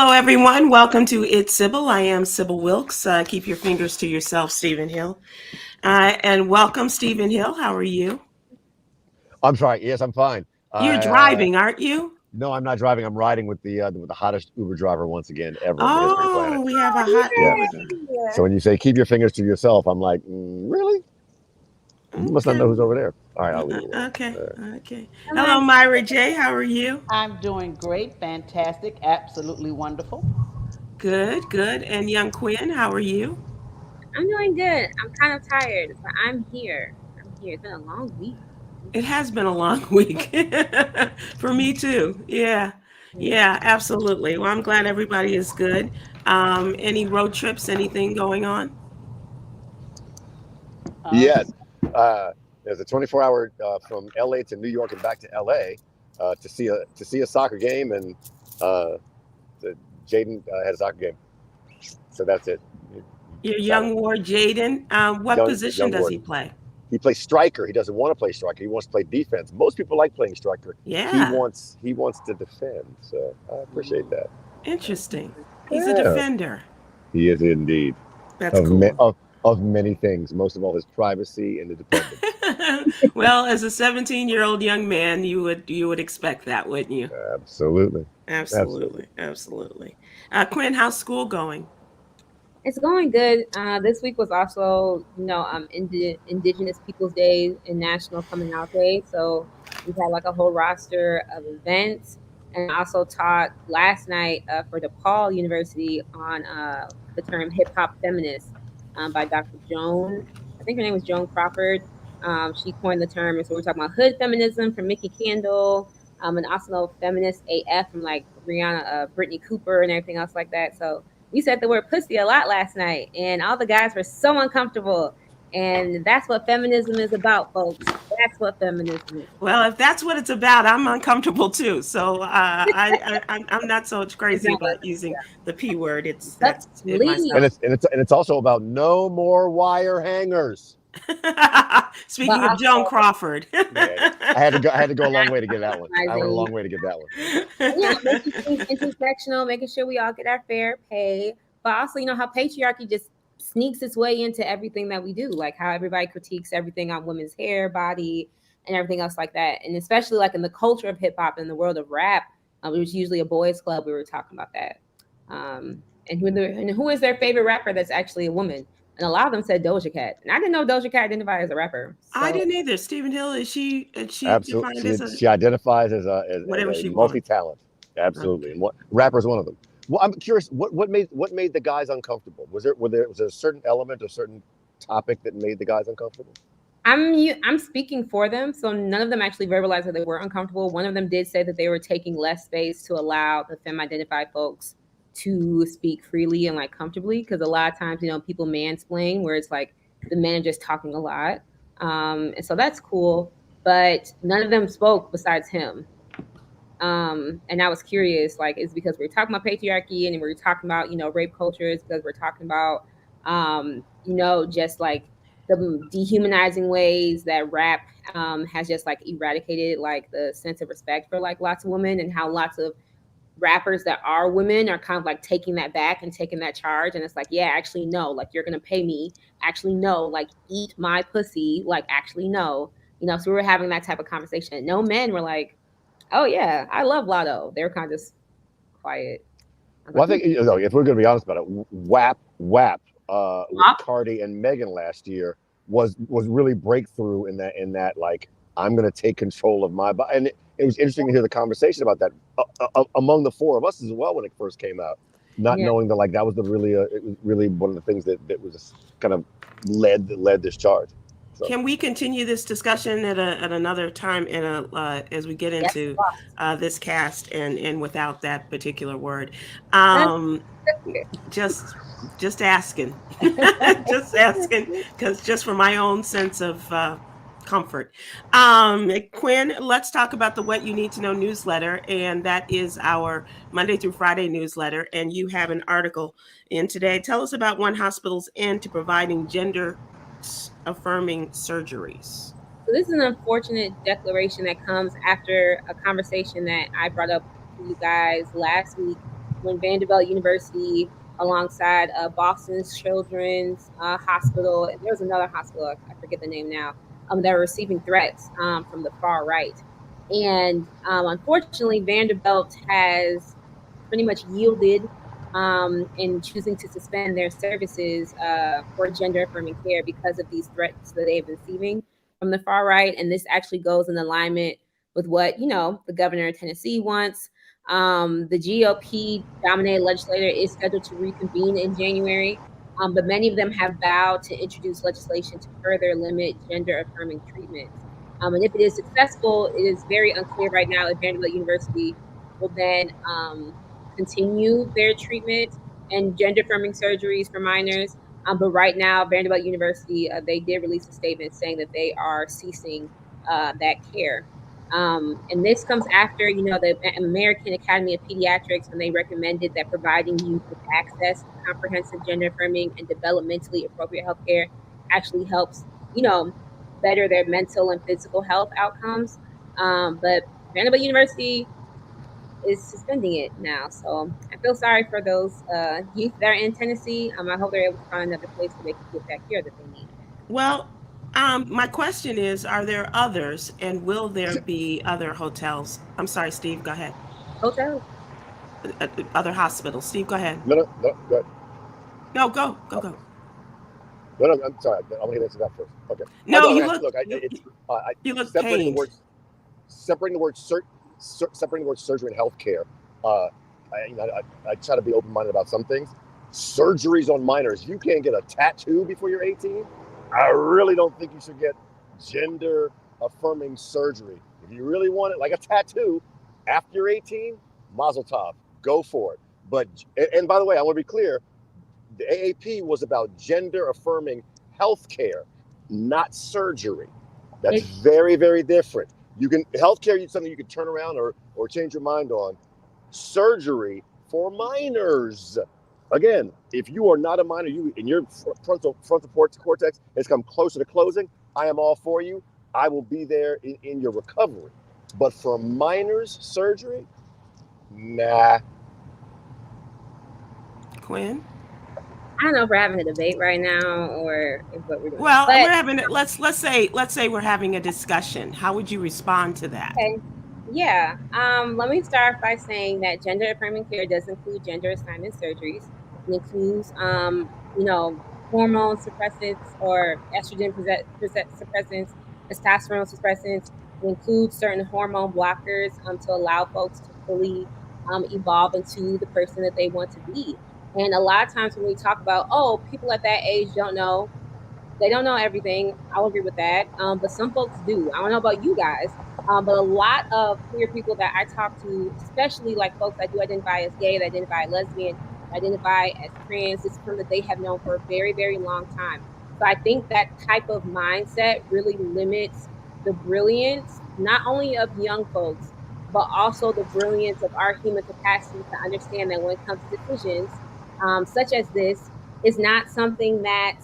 Hello, everyone. Welcome to It's Sybil. I am Sybil Wilkes. Keep your fingers to yourself, Stephen Hill. And welcome, Stephen Hill. How are you? I'm sorry. Yes, I'm fine. You're driving, aren't you? No, I'm not driving. I'm riding with the hottest Uber driver once again ever on the history of the planet. Oh, we have a hot Uber driver. Yeah. So when you say keep your fingers to yourself, I'm like, really? You must not know who's over there. All right, I'll leave it alone. Okay. Hello, Myra J. How are you? I'm doing great, fantastic, absolutely wonderful. Good. And young Kwyn, how are you? I'm doing good. I'm kind of tired, but I'm here. It's been a long week. It has been a long week for me too. Yeah, absolutely. Well, I'm glad everybody is good. Any road trips, anything going on? Yes. There's a 24-hour from LA to New York and back to LA to see a soccer game, and Jaden had a soccer game. So that's it. Your young ward, Jaden. What position does he play? He plays striker. He doesn't want to play striker. He wants to play defense. Most people like playing striker. Yeah. He wants to defend. So I appreciate that. Interesting. He's a defender. He is indeed. That's cool. Of many things, most of all his privacy and independence. Well, as a 17-year-old young man, you would expect that, wouldn't you? Absolutely. Kwyn, how's school going? It's going good. This week was also, Indigenous Peoples Day and National Coming Out Day. So we've had like a whole roster of events. And I also taught last night for DePaul University on the term hip hop feminist by Dr. Joan. I think her name was Joan Crawford. She coined the term. And so we're talking about hood feminism from Mickey Candle, and also feminist AF from like Rihanna, Brittany Cooper and everything else like that. So we said the word pussy a lot last night, and all the guys were so uncomfortable. And that's what feminism is about, folks. That's what feminism is. Well, if that's what it's about, I'm uncomfortable too. So I'm not so crazy about using the P word. That's it myself. And it's also about no more wire hangers. Speaking of Joan Crawford. Yeah, I had to go a long way to get that one. I went a long way to get that one. Yeah, making things intersectional, making sure we all get our fair pay, but also how patriarchy just sneaks its way into everything that we do, like how everybody critiques everything on women's hair, body, and everything else like that. And especially like in the culture of hip hop and the world of rap, it was usually a boys' club. We were talking about that. And who is their favorite rapper that's actually a woman? And a lot of them said Doja Cat. And I didn't know Doja Cat identified as a rapper. So. I didn't either. Stephen Hill, is she absolutely? She identifies as a multi-talent. Absolutely. Okay. And rapper is one of them. Well, I'm curious, what made the guys uncomfortable? Was there a certain element, a certain topic that made the guys uncomfortable? I'm speaking for them, so none of them actually verbalized that they were uncomfortable. One of them did say that they were taking less space to allow the femme-identified folks to speak freely and like comfortably, because a lot of times people mansplain where it's like the men are just talking a lot, and so that's cool, but none of them spoke besides him. And I was curious, like, it's because we're talking about patriarchy and we're talking about rape cultures, because we're talking about just like the dehumanizing ways that rap has just like eradicated like the sense of respect for like lots of women, and how lots of rappers that are women are kind of like taking that back and taking that charge. And it's like, yeah, actually no, like you're gonna pay me, actually no, like eat my pussy, like actually no, so we were having that type of conversation. No men were like, oh yeah, I love Lotto. They were kind of just quiet. Well, I think if we're gonna be honest about it, WAP with Cardi and Megan last year was really breakthrough in that like, I'm gonna take control of my body. And it was interesting to hear the conversation about that among the four of us as well when it first came out, knowing that like that was it was really one of the things that was kind of led this charge. So. Can we continue this discussion at another time as we get into this cast and without that particular word? Just asking, because just for my own sense of comfort. Kwyn, let's talk about the What You Need to Know newsletter, and that is our Monday through Friday newsletter. And you have an article in today. Tell us about One Hospital's end to providing gender-affirming surgeries. So this is an unfortunate declaration that comes after a conversation that I brought up to you guys last week when Vanderbilt University, alongside Boston's Children's Hospital, and there was another hospital, I forget the name now, that were receiving threats from the far right. And unfortunately, Vanderbilt has pretty much yielded in choosing to suspend their services for gender affirming care because of these threats that they've been receiving from the far right. And this actually goes in alignment with what, the governor of Tennessee wants. The GOP dominated legislature is scheduled to reconvene in January, but many of them have vowed to introduce legislation to further limit gender affirming treatments. And if it is successful, it is very unclear right now if Vanderbilt University will then continue their treatment and gender affirming surgeries for minors. But right now, Vanderbilt University, they did release a statement saying that they are ceasing that care. And this comes after, the American Academy of Pediatrics, when they recommended that providing youth with access to comprehensive gender affirming and developmentally appropriate healthcare actually helps, better their mental and physical health outcomes. But Vanderbilt University is suspending it now. So I feel sorry for those youth that are in Tennessee. I hope they're able to find another place where they can get that care that they need. Well, my question is, are there others, and will there be other hotels? I'm sorry, Steve, go ahead. Hotels? Other hospitals. Steve, go ahead. No, go ahead. No, go. No, I'm sorry. I'm going to answer that first. Okay. No, you look separating pained. separating the word surgery and healthcare. I try to be open-minded about some things. Surgeries on minors. You can't get a tattoo before you're 18. I really don't think you should get gender-affirming surgery. If you really want it, like a tattoo, after you're 18, mazel tov, go for it. But and by the way, I want to be clear. The AAP was about gender-affirming healthcare, not surgery. That's very, very different. Healthcare is something you can turn around or change your mind on. Surgery for minors. Again, if you are not a minor, and your frontal cortex has come closer to closing, I am all for you. I will be there in your recovery. But for minors, surgery, nah. Kwyn? I don't know if we're having a debate right now or if what we're doing. Well, we're having it. Let's say we're having a discussion. How would you respond to that? Okay. Yeah. Let me start by saying that gender affirming care does include gender assignment surgeries. It includes, hormone suppressants or estrogen suppressants, testosterone suppressants. It includes certain hormone blockers to allow folks to fully evolve into the person that they want to be. And a lot of times when we talk about, people at that age don't know, they don't know everything. I'll agree with that. But some folks do. I don't know about you guys, but a lot of queer people that I talk to, especially like folks that do identify as gay, that identify as lesbian, identify as trans, it's something that they have known for a very, very long time. So I think that type of mindset really limits the brilliance, not only of young folks, but also the brilliance of our human capacity to understand that when it comes to decisions, such as this, is not something that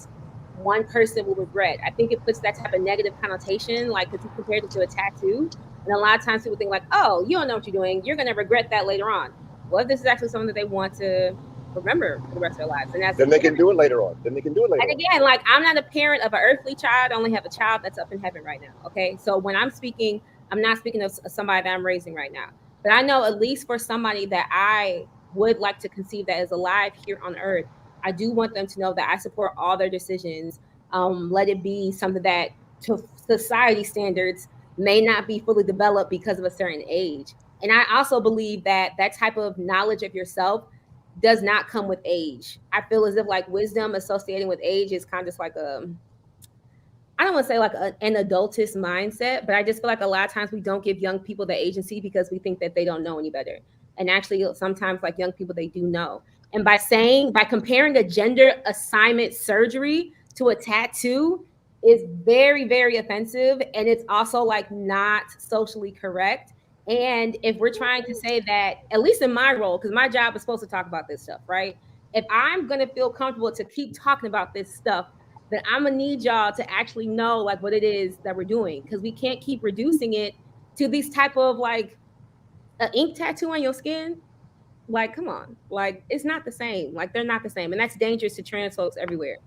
one person will regret. I think it puts that type of negative connotation, like if you compared it to a tattoo. And a lot of times people think like, oh, you don't know what you're doing. You're going to regret that later on. Well, if this is actually something that they want to remember for the rest of their lives. And then they can do it later on. And again, like I'm not a parent of an earthly child. I only have a child that's up in heaven right now. Okay. So when I'm speaking, I'm not speaking of somebody that I'm raising right now. But I know at least for somebody that I would like to conceive that is alive here on earth, I do want them to know that I support all their decisions. Let it be something that to society standards may not be fully developed because of a certain age. And I also believe that that type of knowledge of yourself does not come with age. I feel as if like wisdom associating with age is kind of just like I don't want to say like an adultist mindset, but I just feel like a lot of times we don't give young people the agency because we think that they don't know any better. And actually sometimes like young people, they do know. And by comparing a gender assignment surgery to a tattoo is very, very offensive. And it's also like not socially correct. And if we're trying to say that, at least in my role, because my job is supposed to talk about this stuff, right? If I'm going to feel comfortable to keep talking about this stuff, then I'm going to need y'all to actually know like what it is that we're doing. Because we can't keep reducing it to these type of like an ink tattoo on your skin. Like, come on, like it's not the same. Like they're not the same, and that's dangerous to trans folks everywhere.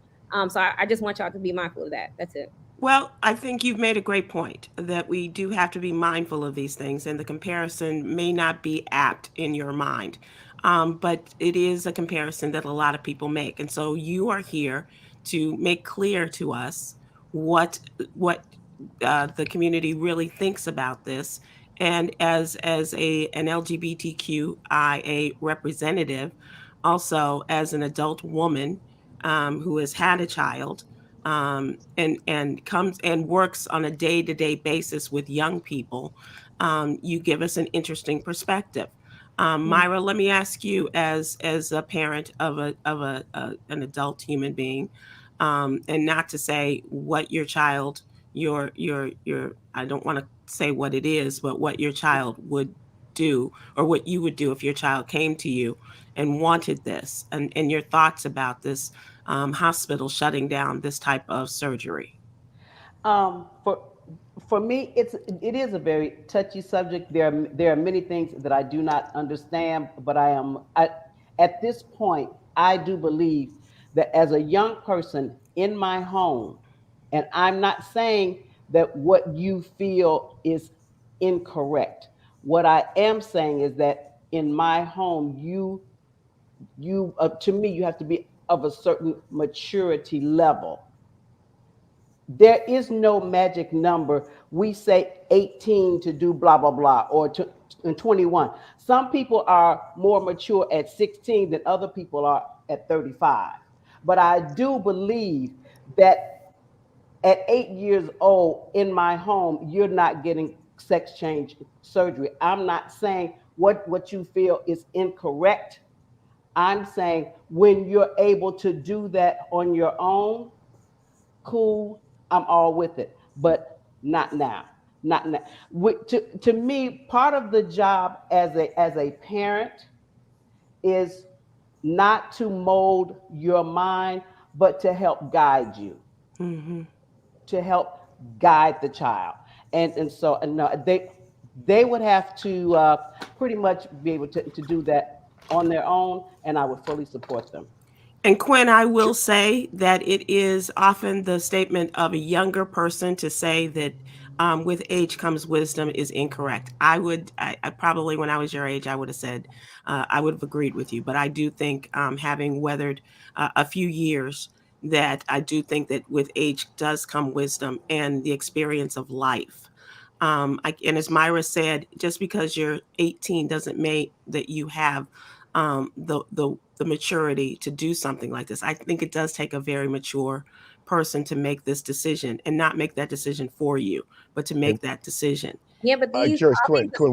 So I just want y'all to be mindful of that. That's it. Well, I think you've made a great point that we do have to be mindful of these things, and the comparison may not be apt in your mind, but it is a comparison that a lot of people make. And so you are here to make clear to us what the community really thinks about this. And as an LGBTQIA representative, also as an adult woman who has had a child, and comes and works on a day-to-day basis with young people, you give us an interesting perspective. Myra, let me ask you, as a parent of an adult human being, and not to say what your child, your I don't want to say what it is, but what your child would do, or what you would do if your child came to you and wanted this, and your thoughts about this hospital shutting down this type of surgery. For me, it is a very touchy subject. There are many things that I do not understand, but at this point, I do believe that as a young person in my home, and I'm not saying that what you feel is incorrect. What I am saying is that in my home, you to me, you have to be of a certain maturity level. There is no magic number. We say 18 to do blah, blah, blah, or 21. Some people are more mature at 16 than other people are at 35. But I do believe that at 8 years old in my home, you're not getting sex change surgery. I'm not saying what you feel is incorrect. I'm saying when you're able to do that on your own, cool, I'm all with it, but not now. Not now. To me, part of the job as a parent is not to mold your mind, but to help guide you, Mm-hmm. to help guide the child. And so no, they would have to pretty much be able to do that on their own, and I would fully support them. And Kwyn, I will say that it is often the statement of a younger person to say that with age comes wisdom is incorrect. I probably, when I was your age, I would have said, I would have agreed with you. But I do think, having weathered a few years, that I do think that with age does come wisdom and the experience of life. And as Myra said, just because you're 18 doesn't mean that you have the maturity to do something like this. I think it does take a very mature person to make this decision, and not make that decision for you, but to make that decision. Yeah, but these Curious, all Kwyn, these Kwyn,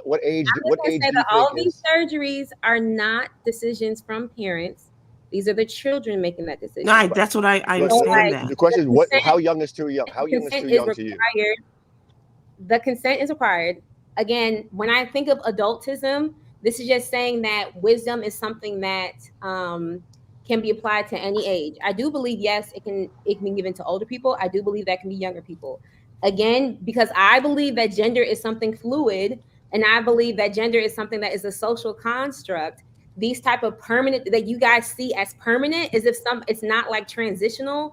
what age? I'm What just gonna age say do you that all think these is? surgeries are not decisions from parents. These are the children making that decision. No, that's what I So, understand that. the question is, the what? consent- How young is too young? How young is consent too young to you? required. The consent is required. Again, when I think of adultism, this is just saying that wisdom is something that can be applied to any age. I do believe, yes, it can be given to older people. I do believe that can be younger people. Again, because I believe that gender is something fluid, and I believe that gender is something that is a social construct. These type of permanent that you guys see as permanent, as if it's not like transitional,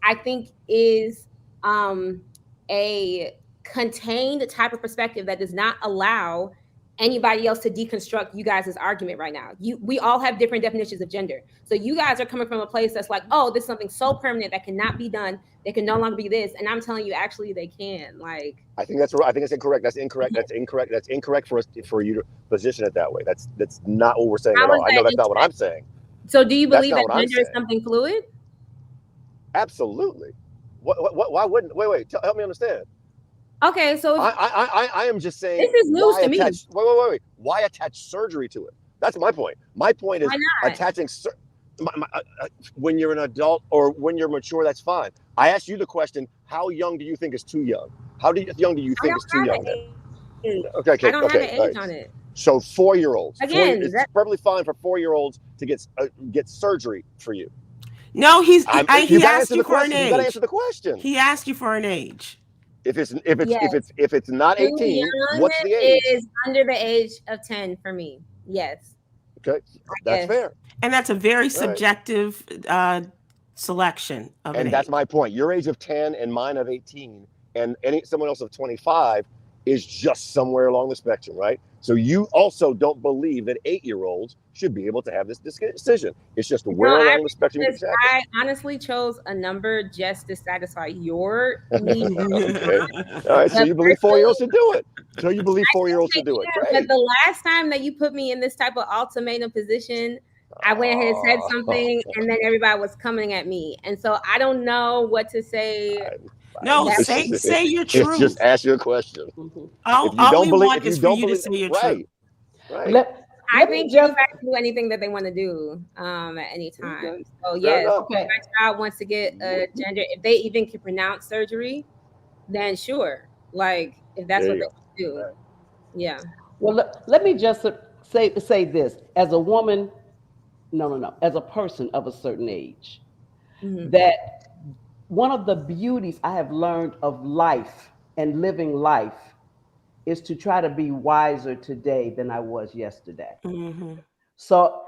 I think is a contained type of perspective that does not allow anybody else to deconstruct you guys' argument right now. We all have different definitions of gender. So you guys are coming from a place that's like, oh, this is something so permanent that cannot be done. They can no longer be this. And I'm telling you, actually, they can. Like, I think that's right. I think it's incorrect. That's incorrect. That's incorrect. That's incorrect for you to position it that way. That's not what we're saying at all. I know that's not what I'm saying. So do you believe that what I'm gender is saying. something fluid? Absolutely. Why wouldn't? Wait. Help me understand. Okay, so I am just saying. This is news to me. Wait. Why attach surgery to it? That's my point. My point is attaching. When you're an adult or when you're mature, that's fine. I asked you the question: how young do you think is too young? How young do you think is too young? Okay. I don't have an age on it. So 4-year-olds. Again, it's perfectly fine for 4-year-olds to get surgery for you. No, he asked you for an age. You got to answer the question. He asked you for an age. If it's Yes. if it's not Too 18, young what's the age? is under the age of 10 for me. Yes. Okay, that's Yes. fair. And that's a very Right. subjective selection of an And age. that's my point. Your age of 10 and mine of 18 and someone else of 25 is just somewhere along the spectrum, right? So you also don't believe that 8-year-olds should be able to have this decision. It's just where along the spectrum it happens. I honestly chose a number just to satisfy your need. Okay. All right. So you believe 4-year-olds should do it. So you believe 4-year-olds should do it. Great. But the last time that you put me in this type of ultimatum position, I went ahead and said something, and then everybody was coming at me, and so I don't know what to say. No, say your truth. Just ask your question. All we want is for you to say your truth. Right. I think anybody can do anything that they want to do at any time. So yes, if my child wants to get a gender, if they even can pronounce surgery, then sure. Like if that's what they do. Yeah. Well, let me just say this. As a woman, no. As a person of a certain age, that one of the beauties I have learned of life and living life is to try to be wiser today than I was yesterday. So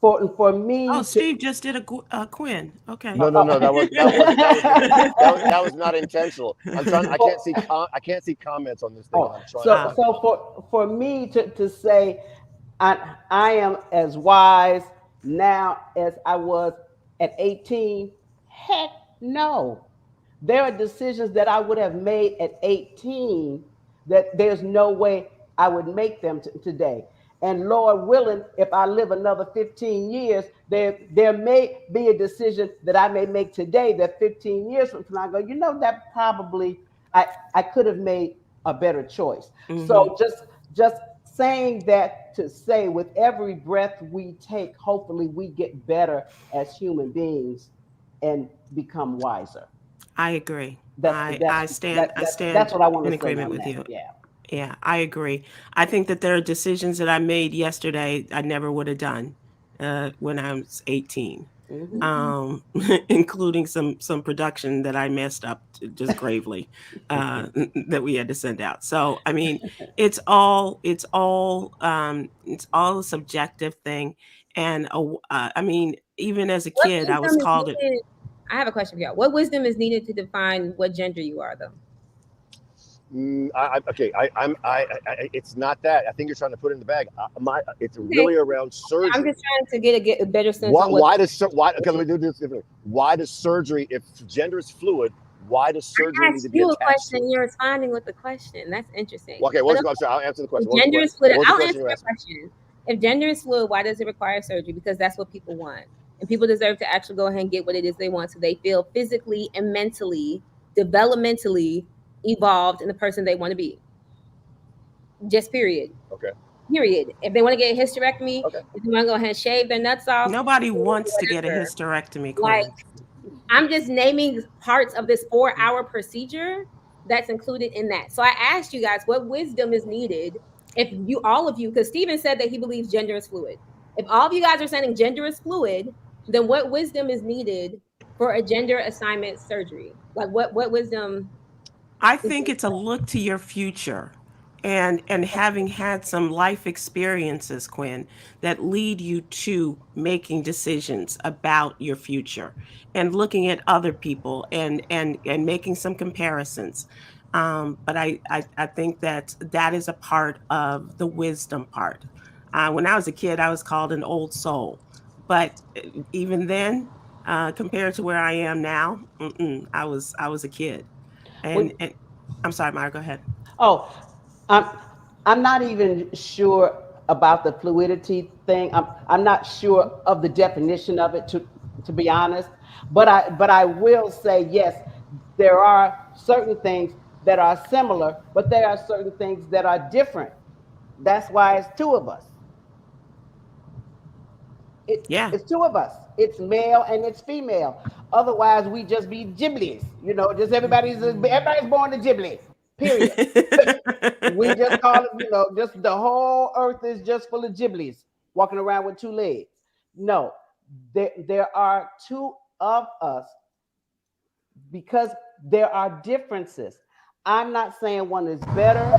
for me, Steve just did a Kwyn. Okay. No, that was not intentional. I'm trying. I can't see comments on this thing. I'm trying. So for me to say I am as wise now as I was at 18, heck no. There are decisions that I would have made at 18 that there's no way I would make them today. And Lord willing, if I live another 15 years, there may be a decision that I may make today that 15 years from now I go, that probably I could have made a better choice. So just saying that to say with every breath we take, hopefully we get better as human beings and become wiser. I agree. I stand that's what I want to in say agreement with you. Yeah. Yeah, I agree. I think that there are decisions that I made yesterday I never would have done when I was 18, including some production that I messed up just gravely that we had to send out. So I mean, it's all a subjective thing, and I mean, even as a kid, I was called it. I have a question for y'all. What wisdom is needed to define what gender you are, though? It's not that. I think you're trying to put it in the bag. It's really around surgery. I'm just trying to get a better sense. Why does let me do this differently. Why does surgery, if gender is fluid, why does surgery need to be attached? A question. You're responding with the question. That's interesting. Okay, I'll answer the question. Gender is fluid. I'll answer the question. If gender is fluid, why does it require surgery? Because that's what people want. And people deserve to actually go ahead and get what it is they want so they feel physically and mentally, developmentally evolved in the person they want to be. Just period. Okay. Period. If they want to get a hysterectomy, if they want to go ahead and shave their nuts off. Nobody wants to get a hysterectomy. Like, I'm just naming parts of this 4-hour procedure that's included in that. So I asked you guys what wisdom is needed if all of you, because Stephen said that he believes gender is fluid. If all of you guys are saying gender is fluid, then what wisdom is needed for a gender assignment surgery? Like what wisdom? I think it's a look to your future and having had some life experiences, Kwyn, that lead you to making decisions about your future and looking at other people and making some comparisons. But I think that is a part of the wisdom part. When I was a kid, I was called an old soul. But even then, compared to where I am now, I was a kid. And I'm sorry, Myra, go ahead. Oh, I'm not even sure about the fluidity thing. I'm not sure of the definition of it, to be honest. But I will say, yes, there are certain things that are similar, but there are certain things that are different. That's why it's two of us. It's two of us. It's male and it's female. Otherwise, we just be giblies. Just everybody's born a gibli. Period. We just call it, just the whole earth is just full of giblies walking around with 2 legs. No, there are two of us because there are differences. I'm not saying one is better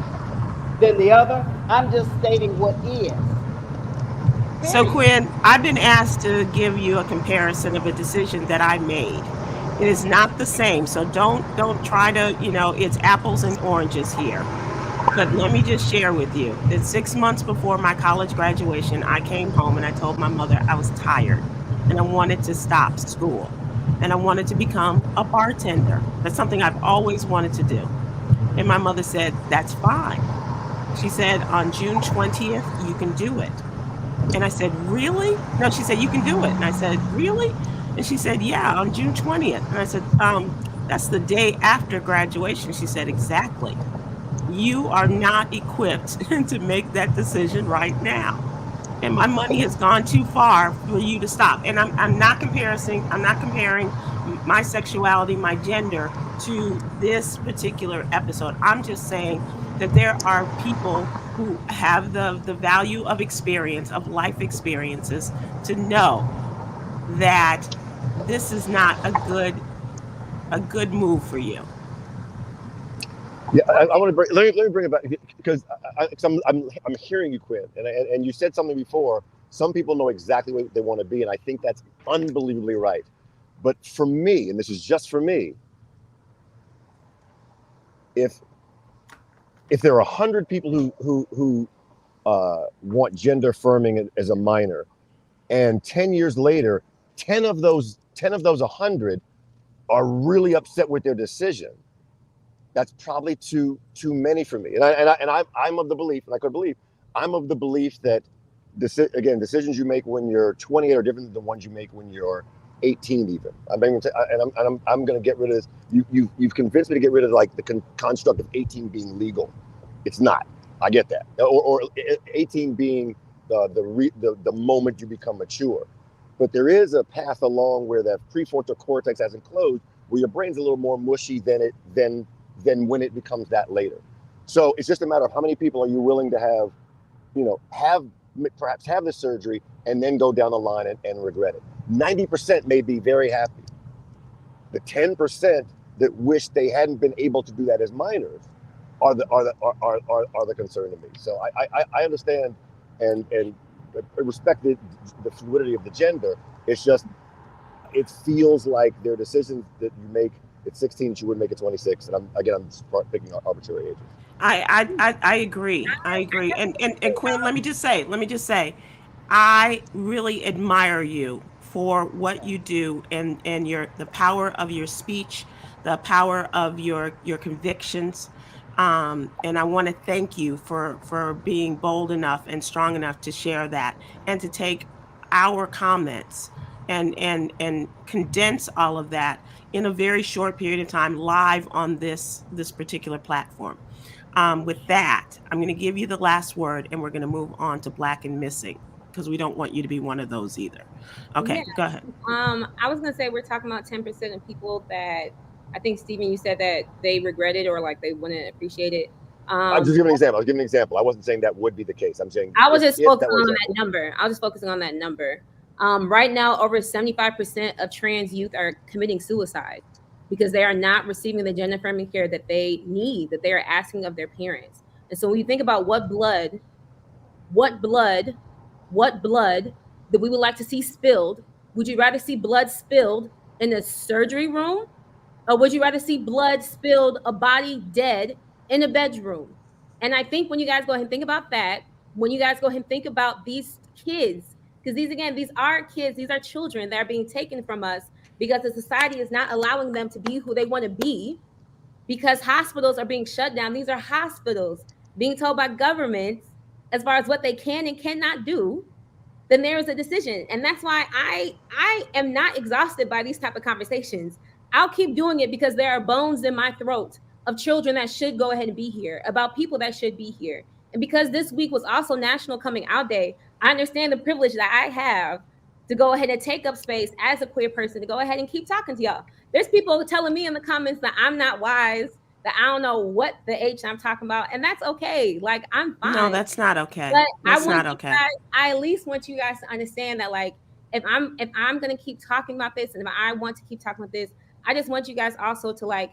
than the other. I'm just stating what is. So, Period. Kwyn, I've been asked to give you a comparison of a decision that I made. It is not the same, so don't try to, it's apples and oranges here. But let me just share with you that 6 months before my college graduation, I came home and I told my mother I was tired and I wanted to stop school and I wanted to become a bartender. That's something I've always wanted to do. And my mother said, "That's fine." She said, "On June 20th, you can do it." And I said, "Really?" No, she said, "You can do it." And I said, "Really?" And she said, "Yeah, on June 20th." And I said, "That's the day after graduation." She said, "Exactly. You are not equipped to make that decision right now. And my money has gone too far for you to stop." And I'm not comparing my sexuality, my gender to this particular episode. I'm just saying that there are people who have the value of experience, of life experiences, to know that this is not a good move for you. Yeah, I want to bring. Let me bring it back because I'm hearing you, Kwyn, and you said something before. Some people know exactly what they want to be, and I think that's unbelievably right. But for me, and this is just for me, if there are 100 people who want gender affirming as a minor, and 10 years later, 10 of those 100 are really upset with their decision, that's probably too many for me. I'm of the belief, and I could believe, I'm of the belief that decisions you make when you're 28 are different than the ones you make when you're 18 even. I'm going to get rid of this. You've convinced me to get rid of like the construct of 18 being legal. It's not. I get that. Or 18 being the moment you become mature. But there is a path along where that prefrontal cortex hasn't closed, where your brain's a little more mushy than when it becomes that later. So it's just a matter of how many people are you willing to perhaps have the surgery and then go down the line and regret it. 90% may be very happy. The 10% that wish they hadn't been able to do that as minors are the concern to me. So I understand and respect the fluidity of the gender. It's just, it feels like there are decisions that you make at 16 you wouldn't make at 26, and I'm just picking arbitrary ages. I agree. I agree. And Kwyn, let me just say, I really admire you for what you do and the power of your speech, the power of your convictions. And I want to thank you for being bold enough and strong enough to share that and to take our comments and condense all of that in a very short period of time live on this particular platform. With that, I'm going to give you the last word and we're going to move on to Black and Missing because we don't want you to be one of those either. Okay, Yeah. Go ahead. I was gonna say we're talking about 10% of people that I think Stephen, you said that they regret it or like they wouldn't appreciate it. I'm just giving an example. I was giving an example. I wasn't saying that would be the case. I'm saying I was just focusing on that number. I was just focusing on that number. Right now, over 75% of trans youth are committing suicide because they are not receiving the gender affirming care that they need, that they are asking of their parents. And so when you think about what blood that we would like to see spilled, would you rather see blood spilled in a surgery room? Or would you rather see blood spilled, a body dead in a bedroom? And I think when you guys go ahead and think about that, when you guys go ahead and think about these kids, because these are kids, these are children that are being taken from us because the society is not allowing them to be who they want to be, because hospitals are being shut down. These are hospitals being told by governments as far as what they can and cannot do. Then there is a decision. And that's why I am not exhausted by these type of conversations. I'll keep doing it because there are bones in my throat of children that should go ahead and be here, about people that should be here. And because this week was also National Coming Out Day, I understand the privilege that I have to go ahead and take up space as a queer person, to go ahead and keep talking to y'all. There's people telling me in the comments that I'm not wise, that I don't know what the H I'm talking about, and that's okay. Like, I'm fine. No, that's not okay. But That's not okay. I at least want you guys to understand that, like, if I'm gonna keep talking about this, and if I want to keep talking about this, I just want you guys also to like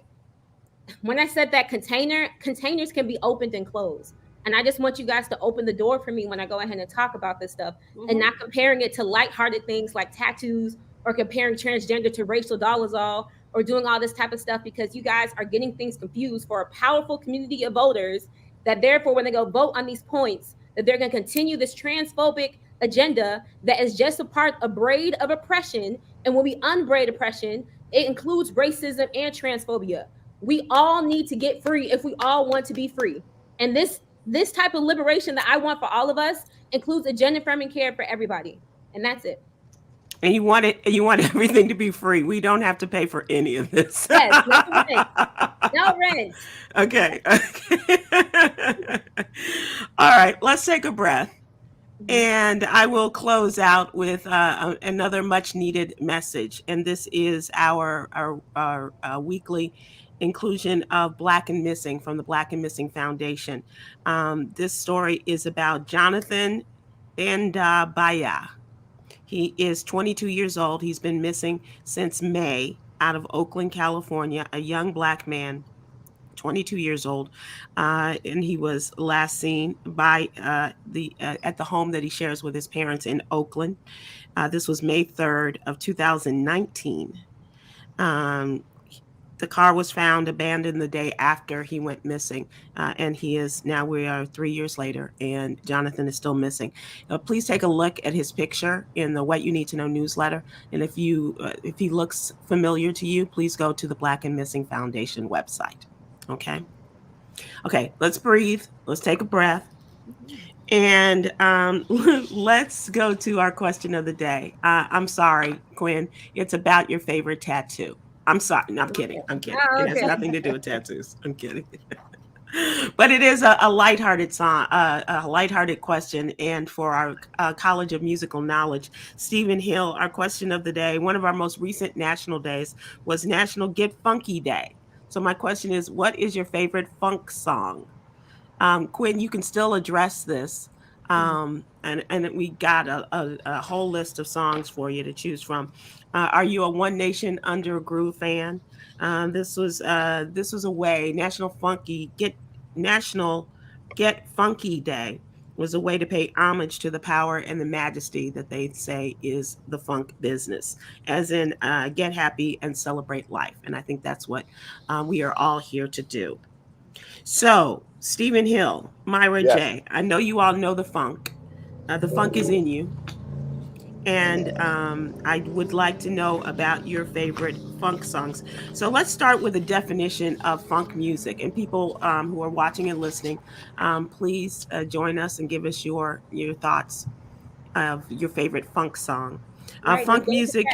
when I said that containers can be opened and closed. And I just want you guys to open the door for me when I go ahead and talk about this stuff, and not comparing it to lighthearted things like tattoos, or comparing transgender to Rachel Dolezal, or doing all this type of stuff, because you guys are getting things confused for a powerful community of voters, that therefore when they go vote on these points, that they're going to continue this transphobic agenda that is just a braid of oppression. And when we unbraid oppression, it includes racism and transphobia. We all need to get free if we all want to be free. And this type of liberation that I want for all of us includes a gender affirming care for everybody. And that's it. And you want everything to be free. We don't have to pay for any of this. Yes, no rent. No rent. Okay. All right, let's take a breath. And I will close out with another much needed message. And this is our weekly inclusion of Black and Missing from the Black and Missing Foundation. This story is about Jonathan Baya. He is 22 years old. He's been missing since May out of Oakland, California, a young Black man, 22 years old, and he was last seen by at the home that he shares with his parents in Oakland. This was May 3rd of 2019. The car was found abandoned the day after he went missing, and we are 3 years later, and Jonathan is still missing. Please take a look at his picture in the What You Need to Know newsletter, and if he looks familiar to you, please go to the Black and Missing Foundation website. Okay, let's breathe. Let's take a breath. And let's go to our question of the day. I'm sorry, Kwyn. It's about your favorite tattoo. I'm sorry. No, I'm kidding. Oh, okay. It has nothing to do with tattoos. I'm kidding. But it is a lighthearted song, a lighthearted question. And for our College of Musical Knowledge, Stephen Hill, our question of the day, one of our most recent national days was National Get Funky Day. So my question is, what is your favorite funk song? Kwyn, you can still address this. And we got a whole list of songs for you to choose from. Are you a One Nation Under a Groove fan? This was a way National Get Funky Day was a way to pay homage to the power and the majesty that they say is the funk business, as in get happy and celebrate life. And I think that's what we are all here to do. So, Stephen Hill, Myra J., I know you all know the funk. The funk is in you. And I would like to know about your favorite funk songs. So let's start with a definition of funk music. And people who are watching and listening, please join us and give us your thoughts of your favorite funk song. Right, funk music.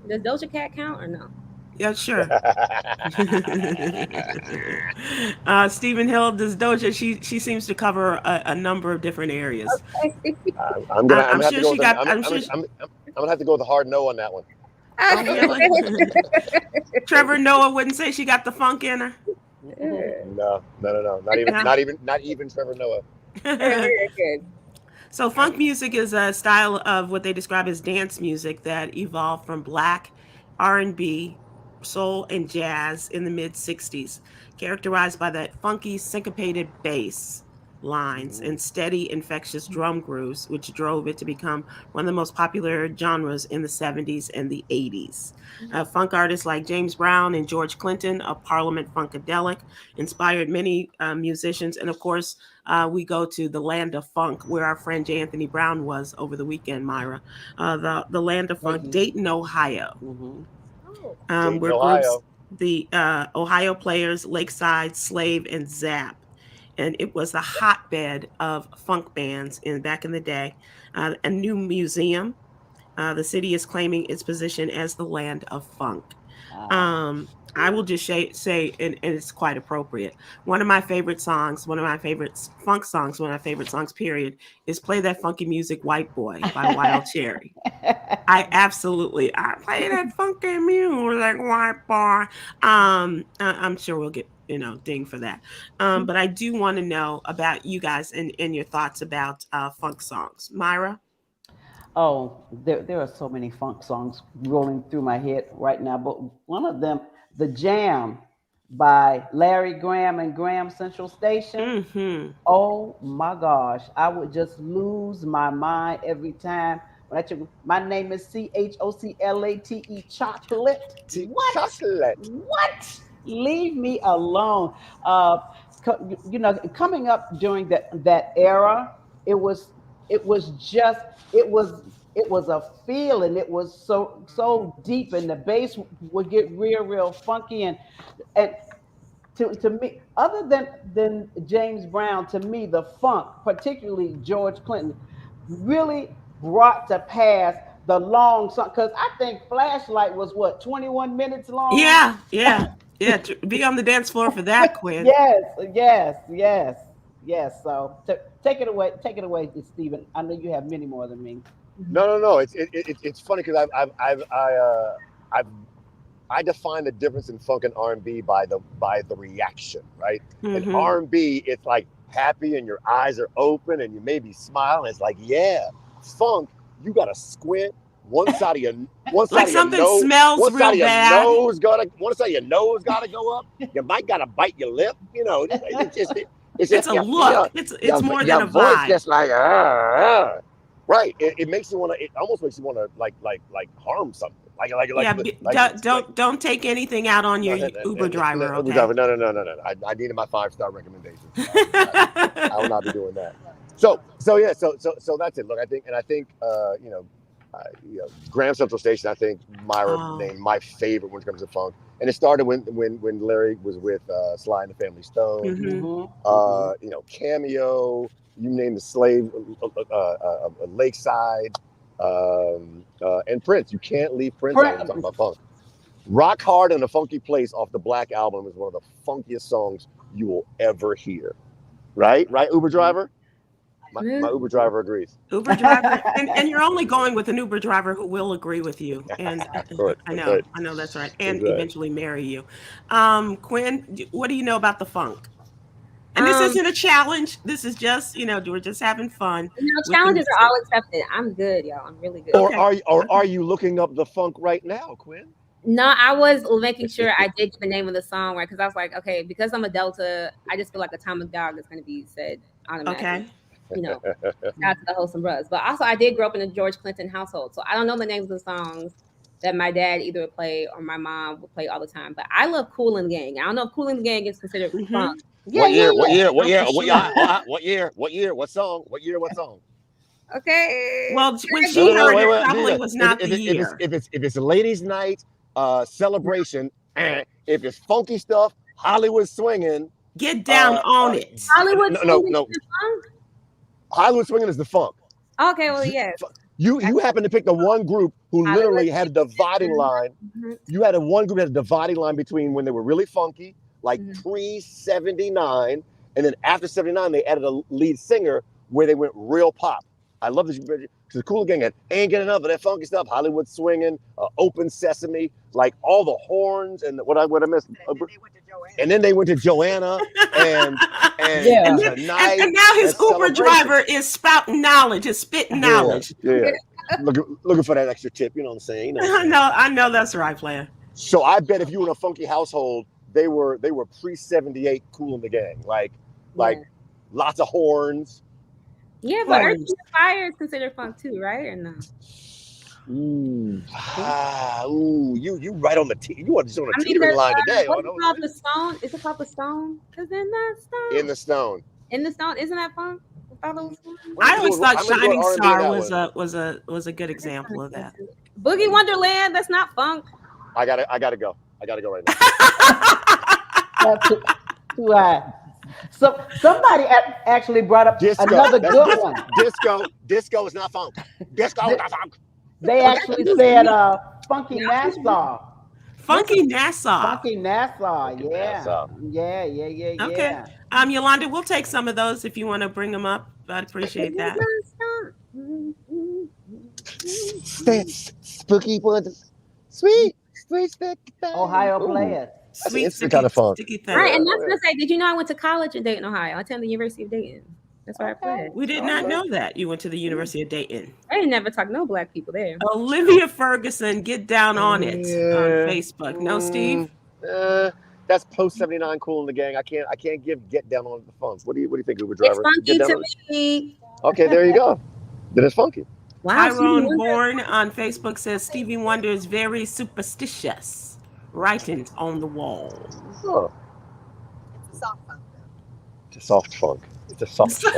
Does Doja Cat count or no? Yeah, sure. Stephen Hill, does Doja? She seems to cover a number of different areas. Okay. I'm gonna have to go with a hard no on that one. Oh, really? Trevor Noah wouldn't say she got the funk in her. No. Not even Trevor Noah. Very good. So funk music is a style of what they describe as dance music that evolved from Black, R&B, soul, and jazz in the mid-60s, characterized by that funky, syncopated bass lines and steady, infectious drum grooves, which drove it to become one of the most popular genres in the 70s and the 80s. Funk artists like James Brown and George Clinton, a Parliament Funkadelic, inspired many musicians. And of course, we go to the land of funk, where our friend J. Anthony Brown was over the weekend, Myra. The land of funk, Dayton, Ohio. Where groups, the Ohio Players, Lakeside, Slave, and Zap. And it was a hotbed of funk bands back in the day. A new museum. The city is claiming its position as the land of funk. I will just say, and it's quite appropriate. One of my favorite songs, funk songs, period, is Play That Funky Music, White Boy by Wild Cherry. I play that funky music, White Boy. I'm sure we'll get, ding for that. But I do want to know about you guys and your thoughts about funk songs. Myra? Oh, there are so many funk songs rolling through my head right now, but one of them, the jam by Larry Graham and Graham Central Station. Mm-hmm. Oh my gosh, I would just lose my mind every time. My name is CHOCLATE, chocolate. What? Chocolate. What? Leave me alone. Coming up during that era, it was just it was a feeling. It was so deep, and the bass would get real funky, and to me, other than James Brown, to me, the funk, particularly George Clinton, really brought to pass the long song. Because I think Flashlight was what, 21 minutes long? Yeah. Be on the dance floor for that, Kwyn. Yes. So take it away, Stephen. I know you have many more than me. No. It's funny because I define the difference in funk and R&B by the reaction, right? Mm-hmm. In R&B, it's like happy and your eyes are open and you maybe smile. And it's like, yeah. Funk, you gotta squint. One side of your nose smells one real side of your bad. one side of your nose gotta go up. You might gotta bite your lip. It's a look. It's more than a voice vibe. just like right. It makes you want to. It almost makes you want to like harm something. Don't take anything out on your Uber driver. Okay. No. I needed my 5-star recommendation. I will not be doing that. So that's it. Look, I think Graham Central Station. I think Myra named my favorite when it comes to funk, and it started when Larry was with Sly and the Family Stone. Mm-hmm. Cameo. You name the Slave, Lakeside. And Prince, you can't leave Prince out talking about funk. Rock Hard in a Funky Place off the Black Album is one of the funkiest songs you will ever hear. Right, Uber driver? My Uber driver agrees. Uber driver, and you're only going with an Uber driver who will agree with you. And I know that's right. And eventually marry you. Kwyn, what do you know about the funk? And this isn't a challenge. This is just, we're just having fun. Challenges are all accepted. I'm good, y'all. I'm really good. Are you looking up the funk right now, Kwyn? No, I was making sure I did get the name of the song right, because I was like, okay, because I'm a Delta, I just feel like Atomic Dog is going to be said automatically. Okay. Shout out to the Wholesome Brothers. But also, I did grow up in a George Clinton household, so I don't know the names of the songs that my dad either would play or my mom would play all the time. But I love Kool and the Gang. I don't know if Kool and the Gang is considered funk. What year? What song? Okay. Well, when she heard it, probably was not the year. If it's a ladies' night, celebration, if it's funky stuff, Hollywood swinging. Get down on it. Hollywood swinging. No. Hollywood swinging is the funk. Okay, well, yes. You happen to pick the one group who literally had a dividing line. You had one group that had a dividing line between when they were really funky, like pre-79, and then after 79, they added a lead singer where they went real pop. I love this because the Kool Gang had Ain't Get Enough of That Funky Stuff, Hollywood Swinging, Open Sesame, like all the horns and what I missed. And then they went to Joanna and now his Uber driver is spouting knowledge, is spitting knowledge. Yeah. Looking for that extra tip, you know what I'm saying? I know that's right, player. So I bet if you were in a funky household, they were pre-78 Kool and the Gang, like lots of horns. Yeah, but Earth, Wind & Fire is considered funk too, right? Or no? You right on the you want just on a teetering line today. What's it called, the Stone? Is it called the Stone? Because in the Stone. In the Stone, isn't that funk? I always thought Shining Star was a good example of that. Boogie Wonderland, that's not funk. I gotta go right now. That's too high. So somebody actually brought up another good one. Disco is not funk. Disco is not funk. They actually said Funky Nassau. Funky Nassau. Funky Nassau. Yeah. Okay. Yolanda, we'll take some of those if you want to bring them up. I'd appreciate that. Spooky ones. Sweet. Ohio players. Sweet, it's kind of fun. Right, and that's gonna say, did you know I went to college in Dayton, Ohio? I attended the University of Dayton. That's where I played. We did not know that you went to the University of Dayton. I ain't never talked to no black people there. Olivia Ferguson, get down on it on Facebook. No, Steve? that's post 79 cool in the gang. I can't give Get Down on the Funk. What do you think, Uber It's driver? funky Get Down to on- me. Okay, there you go. Then it's funky. Wow, Tyrone Bourne on Facebook says Stevie Wonder is very superstitious. Writings on the wall. Oh, It's a soft funk. it's a soft funk. It's a soft funk.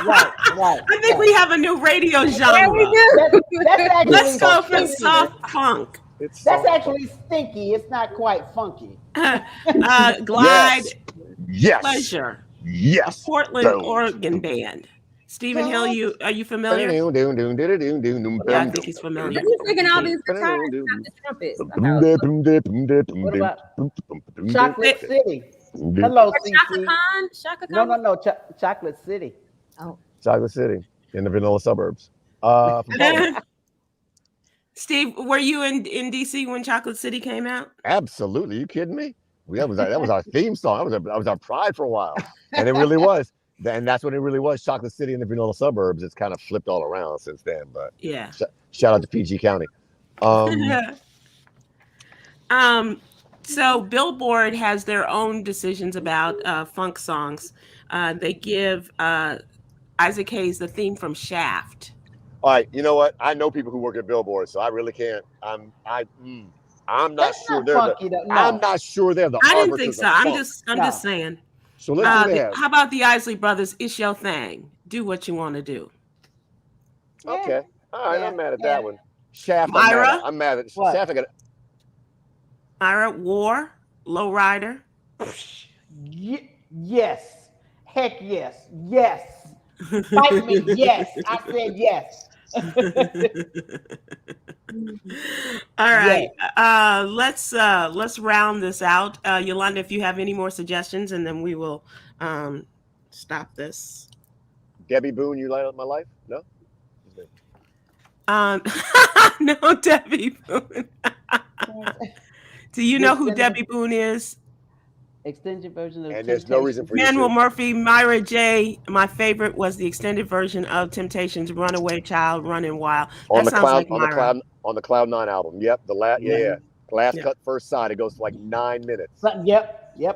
Right. I think we have a new radio Yeah, genre. we do. That's actually Let's go for stinky. soft funk. It's That's soft actually stinky. It's not quite funky. Glide Yes. Pleasure, a Yes. Portland, Boom. Band. Stephen Hill, are you familiar? Yeah, Yeah, I think he's familiar. He's taking all these guitars, not the trumpets. What about Chocolate City? Hello, Shaka CC. Khan? Shaka Khan? No. Chocolate City. Chocolate City in the vanilla suburbs. Steve, were you in DC when Chocolate City came out? Absolutely. You kidding me? That was our theme song. That was our pride for a while. And it really was. And that's what it really was. Chocolate City in the vanilla suburbs. It's kind of flipped all around since then. But Yeah. shout out to PG County. So Billboard has their own decisions about funk songs. They give Isaac Hayes the theme from Shaft. All right, you know what? I know people who work at Billboard, so I really can't. I'm not That's sure not they're funky, the. no. I'm not sure they're the. I didn't arbiters think of so. I'm funk. just saying. So let's do that. How about the Isley Brothers? It's your thing. Do what you want to do. Okay. All right. Yeah. I'm mad at that one. Shaft. Myra? I'm mad at What? Shaft. I got Myra, War, Lowrider. Yes. Heck yes. Yes. Fight me. Yes. I said yes. All right. Let's round this out. Yolanda, if you have any more suggestions, and then we will stop this. Debbie Boone. You light up my life? No. No, Debbie Boone. Do you know who Debbie Boone is? Extended version of And there's no reason for you Manuel to. Murphy, Myra J. My favorite was the extended version of Temptations' "Runaway Child, Running Wild." On That the sounds cloud, like on the Myra. cloud, on the Cloud 9 album. Yep. The last. Yeah. Last Yeah. cut, first side. It goes for like 9 minutes. Yep. Yeah.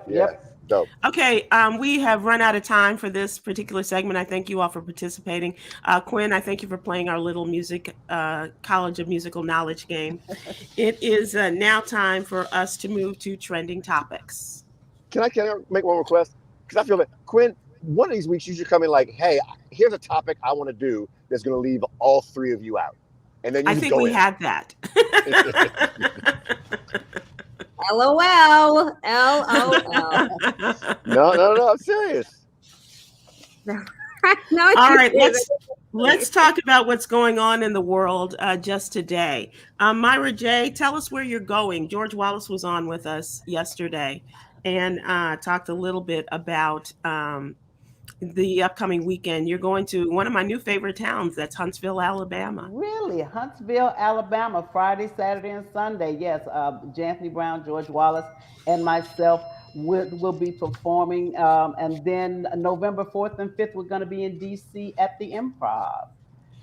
Dope. Okay, we have run out of time for this particular segment. I thank you all for participating. Kwyn, I thank you for playing our little music College of Musical Knowledge game. It is now time for us to move to trending topics. Can I make one request? Because I feel that Kwyn, one of these weeks you should come in like, hey, here's a topic I want to do that's going to leave all three of you out, and then you I just think go we in. had that. LOL. LOL. No, I'm serious. No, All right, let's talk about what's going on in the world just today. Myra J., tell us where you're going. George Wallace was on with us yesterday and talked a little bit about the upcoming weekend. You're going to one of my new favorite towns. That's Huntsville, Alabama. Really? Huntsville, Alabama, Friday, Saturday, and Sunday. Yes. Janthony Brown, George Wallace, and myself will be performing. And then November 4th and 5th, we're going to be in DC at the Improv.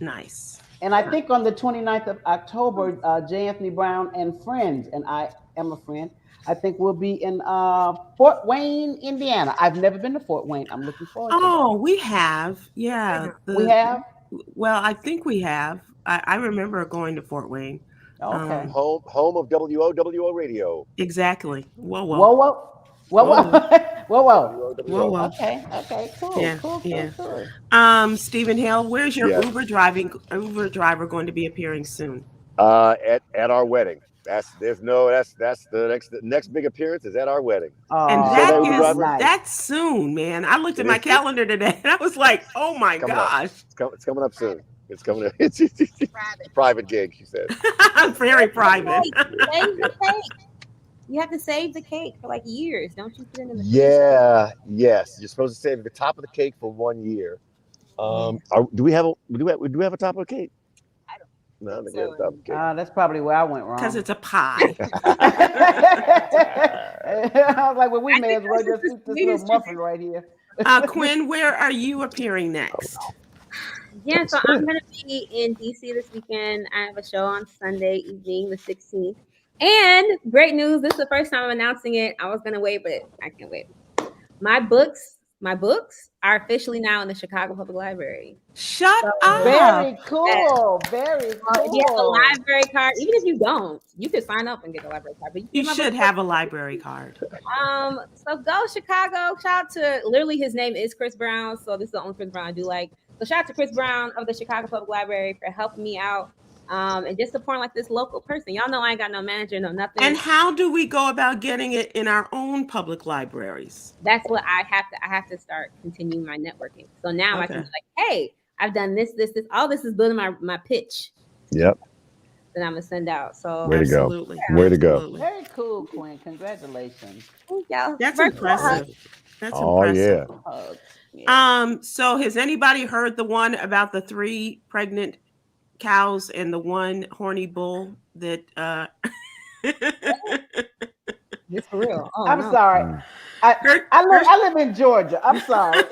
Nice. And I think on the 29th of October, J. Anthony Brown and friends, and I am a friend, I think we'll be in Fort Wayne, Indiana. I've never been to Fort Wayne. I'm looking forward to Oh, we have. Yeah. We have? Well, I think we have. I remember going to Fort Wayne. Okay. Home of WOWO radio. Exactly. Whoa. WOWO. Okay, cool. Yeah, Cool. Stephen Hill, where's your Yes. Uber driver going to be appearing soon? At our wedding. That's the next big appearance is at our wedding. And Oh, that Uber is driver? that's soon, man. I looked at It my is. calendar today and I was like, oh my Coming up. gosh. It's coming up soon. It's coming up. It's Private. private gig, she said. Very private. Save the cake. You have to save the cake for like years, don't you? Put it in the Yeah, yes. You're supposed to save the top of the cake for 1 year. Do we have a top of the cake? I don't No, I don't think we so. have a top of the cake. that's probably where I went wrong. Because it's a pie. I was like, well, we I may as think well that's just just eat this the little muffin right here. Kwyn, where are you appearing next? Yeah, so I'm gonna be in DC this weekend. I have a show on Sunday evening, the 16th. And great news. This is the first time I'm announcing it. I was going to wait, but I can't wait. My books are officially now in the Chicago Public Library. Shut up. Very cool. Very If you have a cool. library card, even if you don't, you can sign up and get the library card. But You should have a library card. So go Chicago. Shout out to literally his name is Chris Brown. So this is the only Chris Brown I do like. So shout out to Chris Brown of the Chicago Public Library for helping me out. And just supporting like this local person. Y'all know I ain't got no manager, no nothing. And how do we go about getting it in our own public libraries? That's what I have to start continuing my networking. So now I can be like, hey, I've done this. All this is building my pitch. Yep. That I'm gonna send out. So way to go. Yeah, way to go. Very cool, Kwyn. Congratulations. Thank y'all. That's impressive. That's impressive. Yeah. So has anybody heard the one about the 3 pregnant cows and the 1 horny bull that It's for real. Oh, I'm sorry. I live in Georgia. I'm sorry.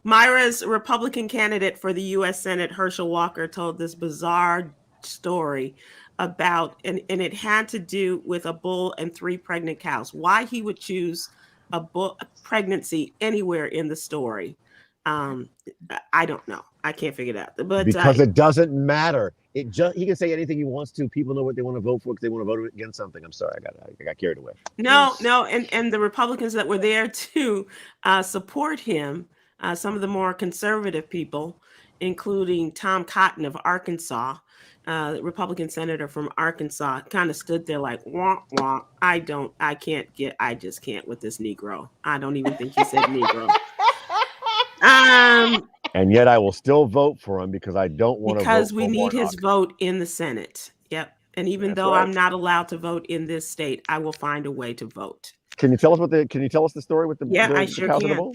Myra's Republican candidate for the U.S. Senate, Herschel Walker, told this bizarre story about, and it had to do with a bull and 3 pregnant cows. Why he would choose a pregnancy anywhere in the story, I don't know. I can't figure it out. But because it doesn't matter. He can say anything he wants to. People know what they want to vote for because they want to vote against something. I'm sorry, I got carried away. No, and the Republicans that were there to support him, some of the more conservative people, including Tom Cotton of Arkansas, Republican senator from Arkansas, kind of stood there like, wah, wah, I just can't with this Negro. I don't even think he said Negro. And yet I will still vote for him because I don't want to vote because for we need his Warnock. vote in the Senate. Yep. And even though I'm not allowed to vote in this state, I will find a way to vote. Can you tell us the story with the I sure can.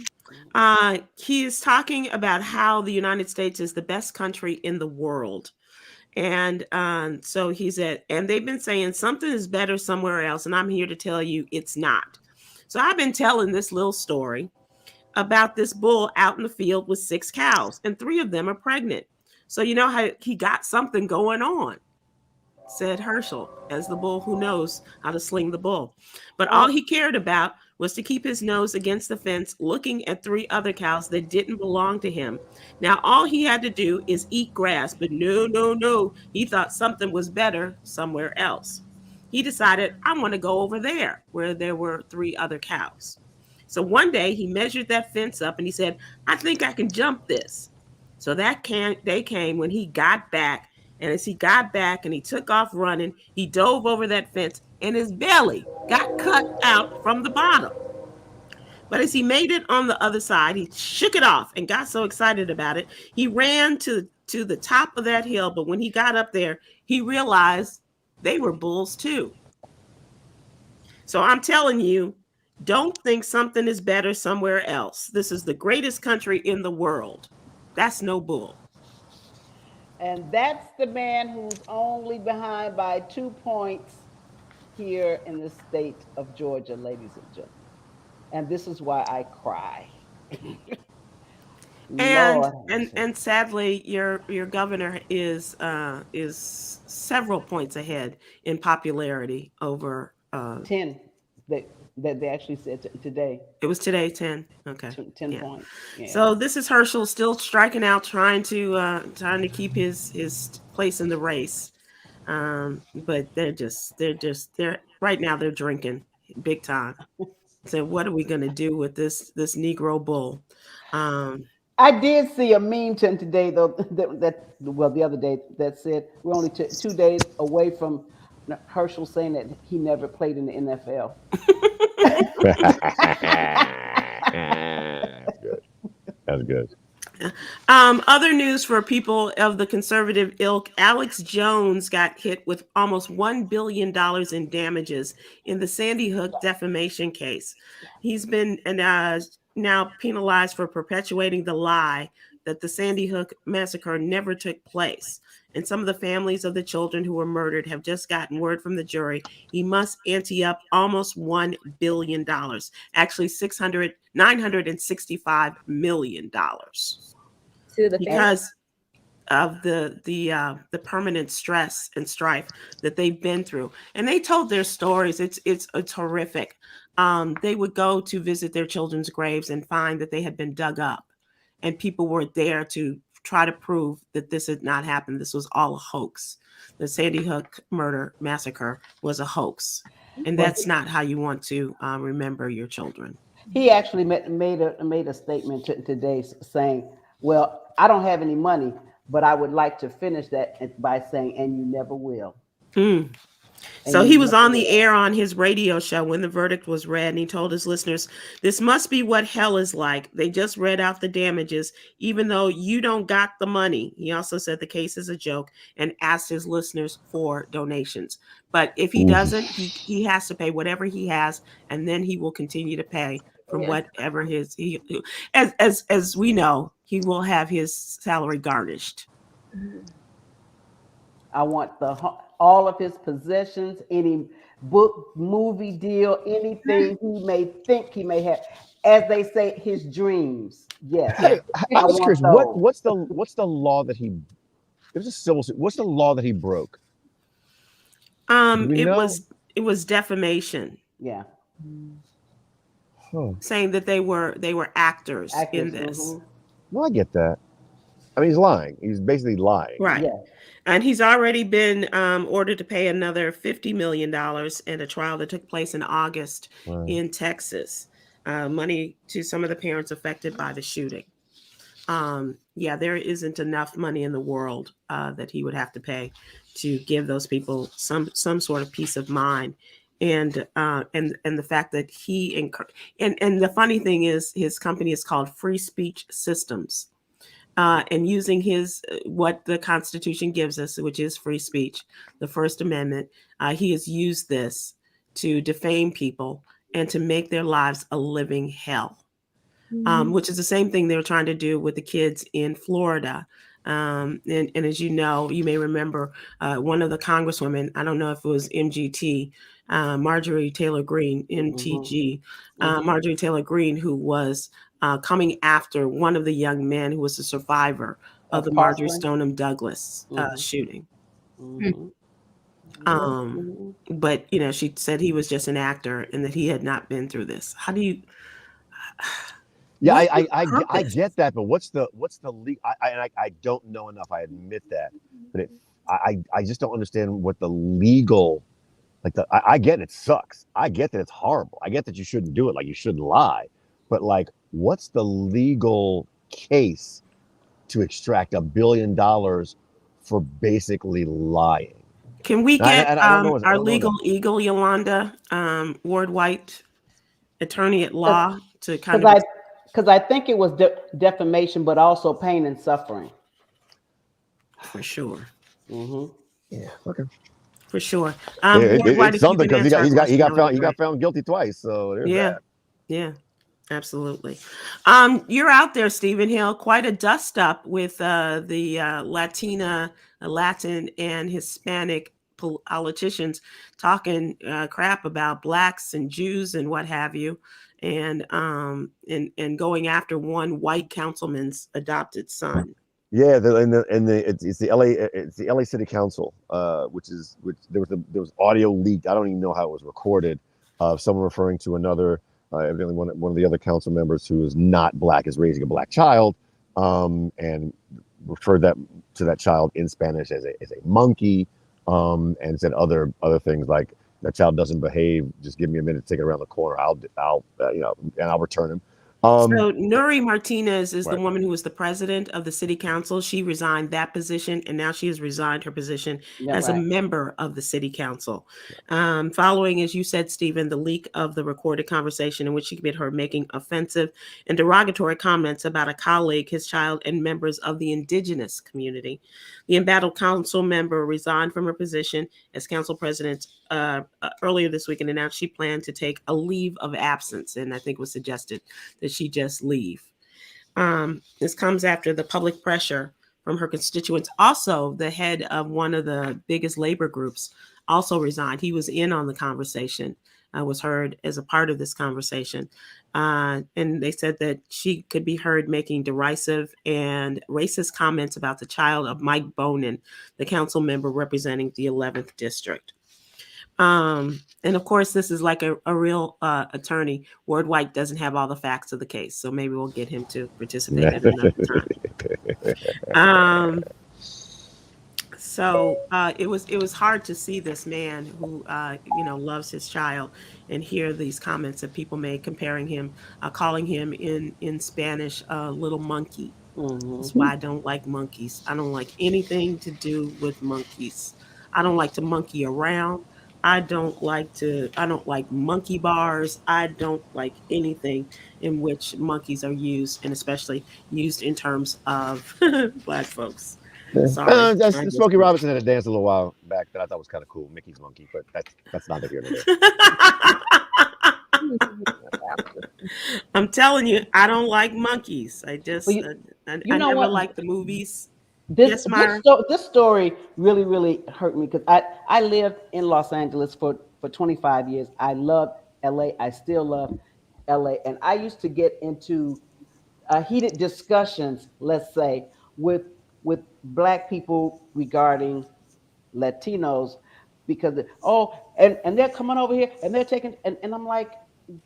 He is talking about how the United States is the best country in the world. And so he said, and they've been saying something is better somewhere else. And I'm here to tell you it's not. So I've been telling this little story about this bull out in the field with 6 cows, and 3 of them are pregnant. So you know how he got something going on, said Herschel, as the bull who knows how to sling the bull. But all he cared about was to keep his nose against the fence, looking at 3 other cows that didn't belong to him. Now, all he had to do is eat grass, but no. He thought something was better somewhere else. He decided, I want to go over there where there were 3 other cows. So one day he measured that fence up and he said, I think I can jump this. So they came when he got back. And as he got back and he took off running, he dove over that fence and his belly got cut out from the bottom. But as he made it on the other side, he shook it off and got so excited about it. He ran to the top of that hill. But when he got up there, he realized they were bulls too. So I'm telling you, don't think something is better somewhere else. This is the greatest country in the world. That's no bull. And that's the man who's only behind by 2 points here in the state of Georgia, ladies and gentlemen. And this is why I cry. and sadly, your governor is several points ahead in popularity over 10 that they actually said today. It was today, 10. Okay. 10 points. Yeah. So this is Herschel still striking out, trying to keep his place in the race. But they're right now they're drinking big time. So what are we going to do with this Negro bull? I did see a meme today though the other day that said we're only 2 days away from Herschel saying that he never played in the NFL. That's good. Other news for people of the conservative ilk: Alex Jones got hit with almost $1 billion in damages in the Sandy Hook defamation case. He's been now penalized for perpetuating the lie that the Sandy Hook massacre never took place. And some of the families of the children who were murdered have just gotten word from the jury he must ante up almost $1 billion, actually $965 million. To the because of the permanent stress and strife that they've been through, and they told their stories. It's horrific. They would go to visit their children's graves and find that they had been dug up, and people were there to try to prove that this had not happened. This was all a hoax. The Sandy Hook murder massacre was a hoax, and that's not how you want to remember your children. He actually made a statement today saying, well, I don't have any money, but I would like to finish that by saying, and you never will. So he was on the air on his radio show when the verdict was read, and he told his listeners, this must be what hell is like. They just read out the damages, even though you don't got the money. He also said the case is a joke and asked his listeners for donations. But if he doesn't, he has to pay whatever he has, and then he will continue to pay from whatever as we know, he will have his salary garnished. I want all of his possessions, any book, movie deal, anything he may think he may have, as they say, his dreams. Yes. Hey, I was curious. What's the law that he? It was a civil suit. What's the law that he broke? It was defamation. Yeah. Saying that they were actors in this. Mm-hmm. Well, I get that. I mean, he's lying. He's basically lying. Right. Yeah. And he's already been ordered to pay another $50 million in a trial that took place in August in Texas. Money to some of the parents affected by the shooting. There isn't enough money in the world that he would have to pay to give those people some sort of peace of mind. And the fact that and the funny thing is his company is called Free Speech Systems. And using what the Constitution gives us, which is free speech, the First Amendment, he has used this to defame people and to make their lives a living hell, which is the same thing they were trying to do with the kids in Florida. And as you know, you may remember one of the congresswomen, I don't know if it was MGT, Marjorie Taylor Greene, MTG, Marjorie Taylor Greene, who was coming after one of the young men who was a survivor of the Marjorie Stoneman Douglas shooting. But she said he was just an actor and that he had not been through this. How do you? Yeah, I get that, but what's the legal? I don't know enough. I admit that, but I just don't understand what the legal. I get it sucks. I get that it's horrible. I get that you shouldn't do it. Like you shouldn't lie. But what's the legal case to extract $1 billion for basically lying? Can we get our legal eagle, Yolanda, Ward White, attorney at law, to kind of? Because I think it was defamation, but also pain and suffering. For sure. Mm-hmm. Yeah. Okay. For sure. It's something because he got found guilty twice. So there's that. Yeah. Absolutely. You're out there, Stephen Hill, quite a dust up with the Latin and Hispanic politicians talking crap about blacks and Jews and what have you, and going after one white councilman's adopted son. Yeah, it's the LA City Council, which there was audio leaked. I don't even know how it was recorded of someone referring to another. Evidently, one of the other council members who is not black is raising a black child, and referred to that child in Spanish as a monkey, and said other things like that child doesn't behave. Just give me a minute to take it around the corner. I'll return him. So Nuri Martinez is the woman who was the president of the city council. She resigned that position, and now she has resigned her position as a member of the city council. Following, as you said, Stephen, the leak of the recorded conversation in which she admitted her making offensive and derogatory comments about a colleague, his child, and members of the indigenous community. The embattled council member resigned from her position as council president earlier this week and announced she planned to take a leave of absence, and I think was suggested that she just leave. This comes after the public pressure from her constituents. Also, the head of one of the biggest labor groups also resigned. He was in on the conversation, was heard as a part of this conversation. And they said that she could be heard making derisive and racist comments about the child of Mike Bonin, the council member representing the 11th district. And of course, this is like a real attorney. Ward White doesn't have all the facts of the case, so maybe we'll get him to participate at another time. So it was hard to see this man who loves his child and hear these comments that people made comparing him, calling him in Spanish little monkey. That's why I don't like monkeys. I don't like anything to do with monkeys. I don't like to monkey around. I don't like monkey bars. I don't like anything in which monkeys are used, and especially used in terms of Black folks. Sorry. Smokey Robinson had a dance a little while back that I thought was kind of cool, Mickey's Monkey, but that's not here nor there. I'm telling you, I don't like monkeys. I just I never liked the movies. This story really hurt me because I lived in Los Angeles for 25 years. I loved LA. I still love LA, and I used to get into heated discussions, let's say, with Black people regarding Latinos because and they're coming over here and they're taking and I'm like,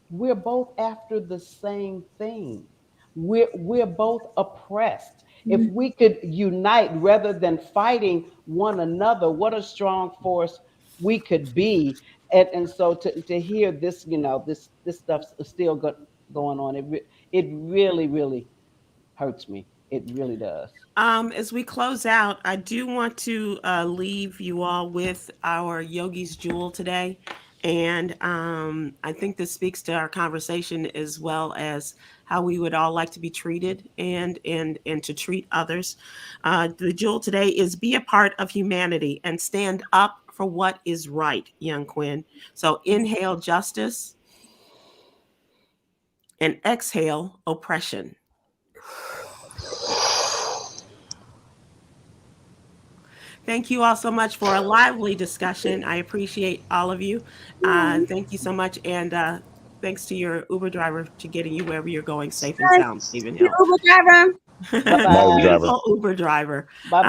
we're both after the same thing. We're both oppressed. If we could unite rather than fighting one another, what a strong force we could be. And so to hear this, this stuff's still going on. It really hurts me. It really does. As we close out, I do want to leave you all with our Yogi's Jewel today. And I think this speaks to our conversation as well as how we would all like to be treated and to treat others. The jewel today is be a part of humanity and stand up for what is right, young Kwyn. So inhale justice and exhale oppression. Thank you all so much for a lively discussion. I appreciate all of you. Thank you so much. And thanks to your Uber driver to getting you wherever you're going safe and sound, Stephen Hill. Uber driver. Bye-bye. Uber driver. Bye-bye.